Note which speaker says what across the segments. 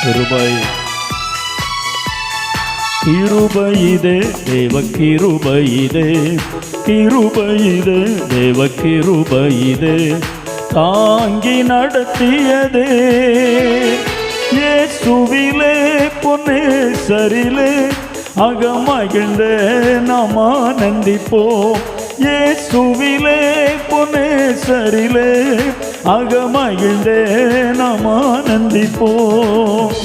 Speaker 1: கிருபை கிருபையிதே தேவ கிருபையிதே கிருபையிதே தேவ கிருபையிதே தாங்கி நடத்தியதே இயேசுவிலே பொன்னேசரிலே அகமகிழ்ந்தே நாம் ஆனந்திப்போம். இயேசுவிலே பொன்னேசரிலே அகமகிழ்ந்தே நாம் ஆனந்திப்போம்.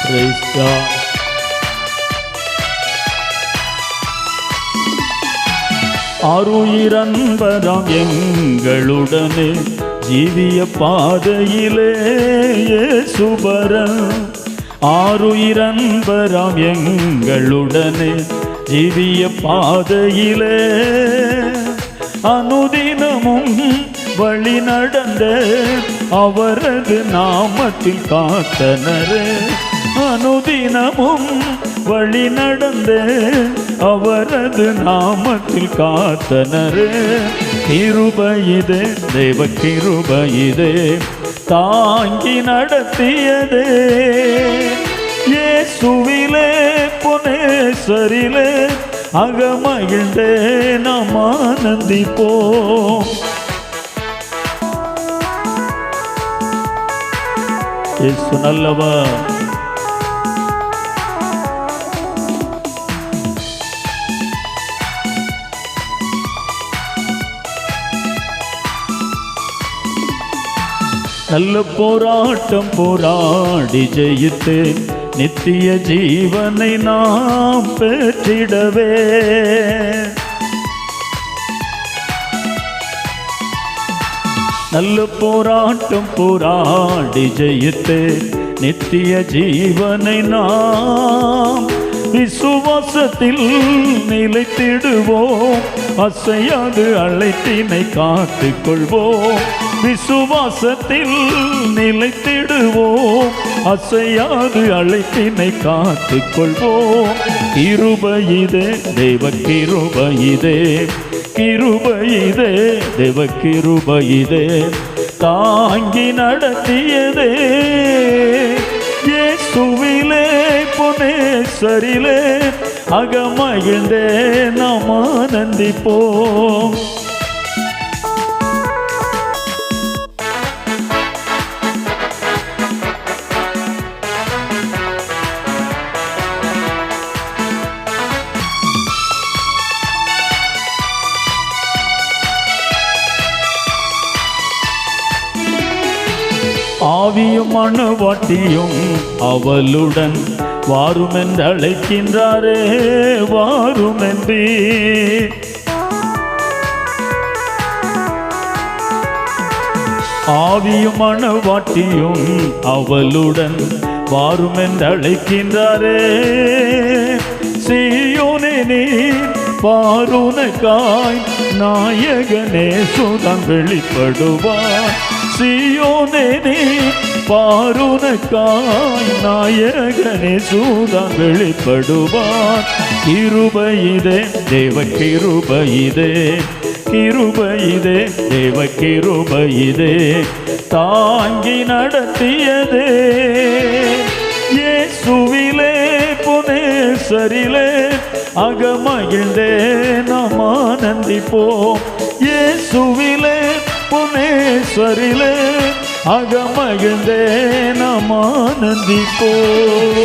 Speaker 1: Praise God. ஆருயிரன்பராம் எங்களுடனே ஜீவிய பாதையிலே இயேசுபரன். ஆருயிரன்பராம் எங்களுடனே ஜீவிய பாதையிலே அனுதினமும் வழி நடந்த அவரது நாமத்தில் காத்தனரே. அனுதினமும் வழி நடந்த அவரது நாமத்தில் காத்தனரே. கிருபையிதே தேவ கிருபையிதே தாங்கி நடத்தியதே இயேசுவிலே பொன்னேசரிலே அகமகிழ்ந்தே நாம் ஆனந்திப்போம். இயேசு நல்லவர். நல்ல போராட்டம் போராடி ஜெயித்தேன் நித்திய ஜீவனை நாம் பெற்றிடவே. நல்ல போராட்டம் போராடி ஜெயித்தேன் நித்திய ஜீவனை நாம் விசுவாசத்தில் நிலைத்திடுவோம். அசையாது அழைத்தினை காத்துக் கொள்வோம். விசுவாசத்தில் நிலைத்திடுவோம். அசையாது அழைத்தினை காத்துக் கொள்வோம். கிருபையிதே தேவ கிருபையிதே கிருபையிதே தேவ கிருபையிதே தாங்கி நடத்தியதே இயேசுவிலே பொன்னேசரிலே அகமகிழ்ந்தே நாம் ஆனந்திப்போம். ஆவியும் மனவாட்டியும் அவளுடன் வாரும் என்று அழைக்கின்றாரே. வாரும் என்று ஆவியும் மனவாட்டியும் அவளுடன் வாரும் என்று அழைக்கின்றாரே. சீயோனே நீர் பாருனக்காய் நாயகனே சுதன் வெளிப்படுவார். சீயோனே நீர் பாருனக்காய் நாயகனே சுதன் வெளிப்படுவார். கிருபையிதே தேவ கிருபையிதே கிருபையிதே தேவ கிருபையிதே தாங்கி நடத்தியதே இயேசுவிலே பொன்னேசரிலே அகமகிழ்ந்தே நாம் ஆனந்திப்போம். இயேசுவிலே பொன்னேசரிலே அகமகிழ்ந்தே நாம் ஆனந்திப்போம்.